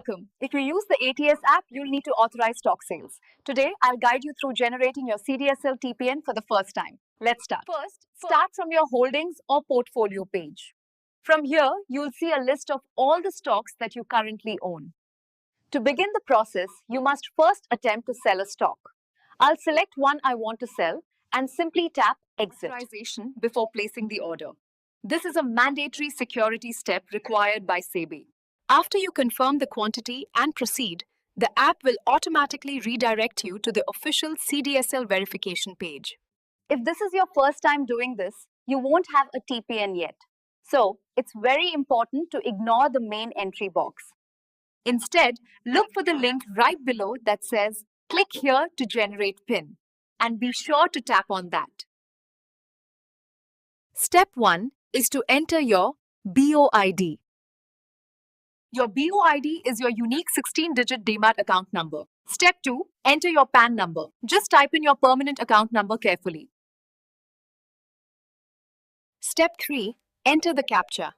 Welcome. If you use the ATS app, you'll need to authorize stock sales. Today, I'll guide you through generating your CDSL TPN for the first time. Let's start. First, start from your holdings or portfolio page. From here, you'll see a list of all the stocks that you currently own. To begin the process, you must first attempt to sell a stock. I'll select one I want to sell and simply tap Exit Authorization before placing the order. This is a mandatory security step required by SEBI. After you confirm the quantity and proceed, the app will automatically redirect you to the official CDSL verification page. If this is your first time doing this, you won't have a TPN yet. So, it's very important to ignore the main entry box. Instead, look for the link right below that says, "Click here to generate PIN," and be sure to tap on that. Step 1 is to enter your BOID. Your BOID is your unique 16-digit Demat account number. Step 2, enter your PAN number. Just type in your permanent account number carefully. Step 3, enter the CAPTCHA.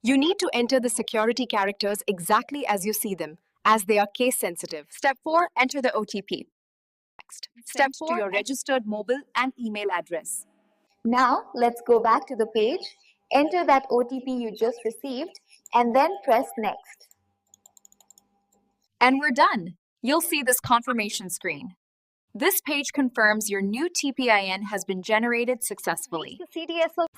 You need to enter the security characters exactly as you see them, as they are case sensitive. Step 4, enter the OTP. Next, Step 4, to your registered mobile and email address. Now, let's go back to the page, enter that OTP you just received, and then press Next. And we're done. You'll see this confirmation screen. This page confirms your new TPIN has been generated successfully.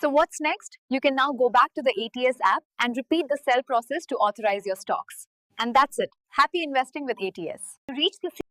So what's next? You can now go back to the ATS app and repeat the sell process to authorize your stocks. And that's it. Happy investing with ATS. To reach the